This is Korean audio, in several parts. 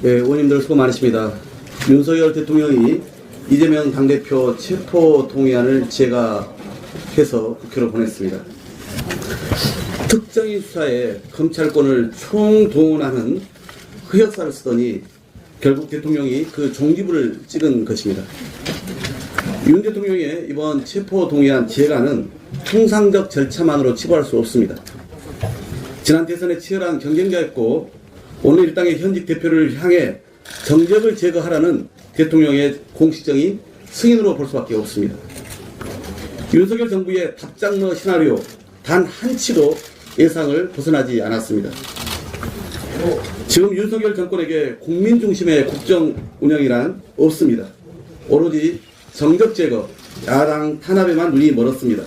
네, 의원님들 수고 많으십니다. 윤석열 대통령이 이재명 당대표 체포 동의안을 제가 해서 국회로 보냈습니다. 특정인 수사에 검찰권을 총동원하는 흑역사를 쓰더니 결국 대통령이 그 종지부를 찍은 것입니다. 윤 대통령의 이번 체포 동의안 제가는 통상적 절차만으로 치부할 수 없습니다. 지난 대선에 치열한 경쟁자였고 오늘 일당의 현직 대표를 향해 정적을 제거하라는 대통령의 공식적인 승인으로 볼 수밖에 없습니다. 윤석열 정부의 답장러 시나리오 단 한치도 예상을 벗어나지 않았습니다. 지금 윤석열 정권에게 국민 중심의 국정 운영이란 없습니다. 오로지 정적 제거, 야당 탄압에만 눈이 멀었습니다.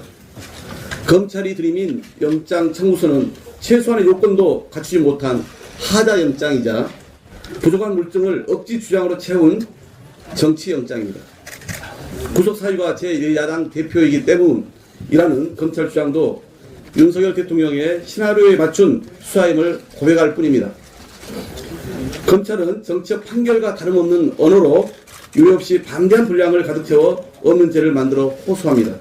검찰이 들이민 영장 청구서는 최소한의 요건도 갖추지 못한 하자 영장이자 부족한 물증을 억지 주장으로 채운 정치 영장입니다. 구속 사유가 제1야당 대표이기 때문이라는 검찰 주장도 윤석열 대통령의 시나리오에 맞춘 수사임을 고백할 뿐입니다. 검찰은 정치적 판결과 다름없는 언어로 유례 없이 방대한 분량을 가득 채워 없는 죄를 만들어 호소합니다.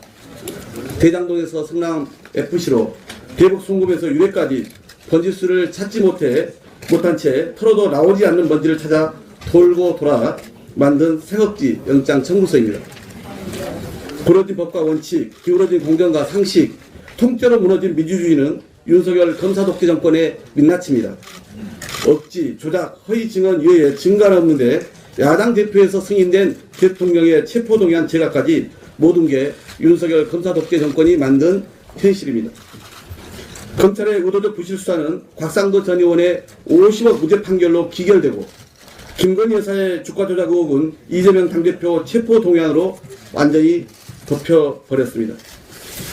대장동에서 성남 FC로 대북 송금에서 유례까지 번지수를 찾지 못한 채 털어도 나오지 않는 먼지를 찾아 돌고 돌아 만든 생억지 영장 청구서입니다. 구려진 법과 원칙, 기울어진 공정과 상식, 통째로 무너진 민주주의는 윤석열 검사 독재 정권의 민낯입니다. 억지, 조작, 허위 증언 이외에 증거는 없는데 야당 대표에서 승인된 대통령의 체포동의안 제각까지 모든 게 윤석열 검사 독재 정권이 만든 현실입니다. 검찰의 의도적 부실 수사는 곽상도 전 의원의 50억 무죄 판결로 기결되고 김건희 여사의 주가 조작 의혹은 이재명 당대표 체포 동의안으로 완전히 덮여버렸습니다.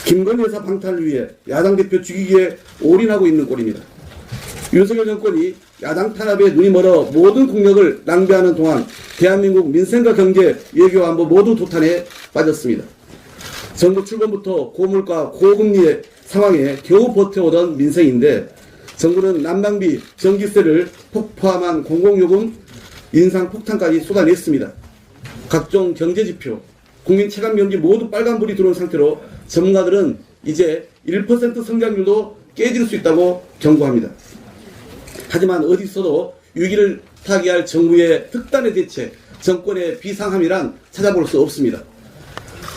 김건희 여사 방탄을 위해 야당 대표 죽이기에 올인하고 있는 꼴입니다. 윤석열 정권이 야당 탄압에 눈이 멀어 모든 국력을 낭비하는 동안 대한민국 민생과 경제, 외교, 안보 모두 도탄에 빠졌습니다. 정부 출범부터 고물가, 고금리의 상황에 겨우 버텨오던 민생인데 정부는 난방비, 전기세를 포함한 공공요금 인상 폭탄까지 쏟아냈습니다. 각종 경제지표, 국민 체감 경기 모두 빨간불이 들어온 상태로 전문가들은 이제 1% 성장률도 깨질 수 있다고 경고합니다. 하지만 어디 있어도 위기를 타개할 정부의 특단의 대책, 정권의 비상함이란 찾아볼 수 없습니다.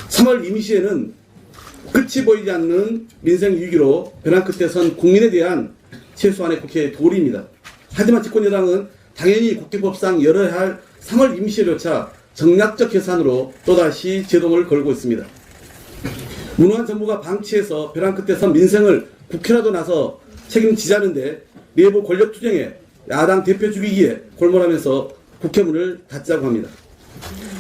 3월 임시에는 끝이 보이지 않는 민생 위기로 벼랑 끝에 선 국민에 대한 최소한의 국회의 도리입니다. 하지만 집권여당은 당연히 국회법상 열어야 할 3월 임시조차 정략적 계산으로 또다시 제동을 걸고 있습니다. 무능한 정부가 방치해서 벼랑 끝에 선 민생을 국회라도 나서 책임지자는데 내부 권력 투쟁에 야당 대표 죽이기에 골몰하면서 국회 문을 닫자고 합니다.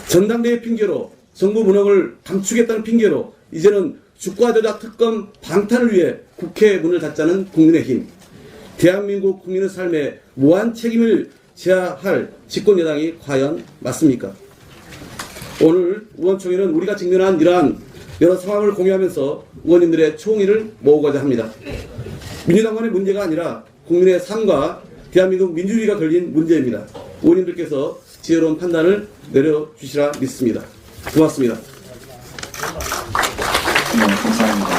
전당대회 핑계로 정부 무능을 감추겠다는 핑계로 이제는 주가 조작 특검 방탄을 위해 국회 문을 닫자는 국민의힘. 대한민국 국민의 삶에 무한 책임을 져야 할 집권 여당이 과연 맞습니까? 오늘 의원총회는 우리가 직면한 이러한 여러 상황을 공유하면서 의원님들의 총의를 모으고자 합니다. 민주당 간의 문제가 아니라 국민의 삶과 대한민국 민주주의가 걸린 문제입니다. 의원님들께서 지혜로운 판단을 내려주시라 믿습니다. 고맙습니다. 네, 감사합니다.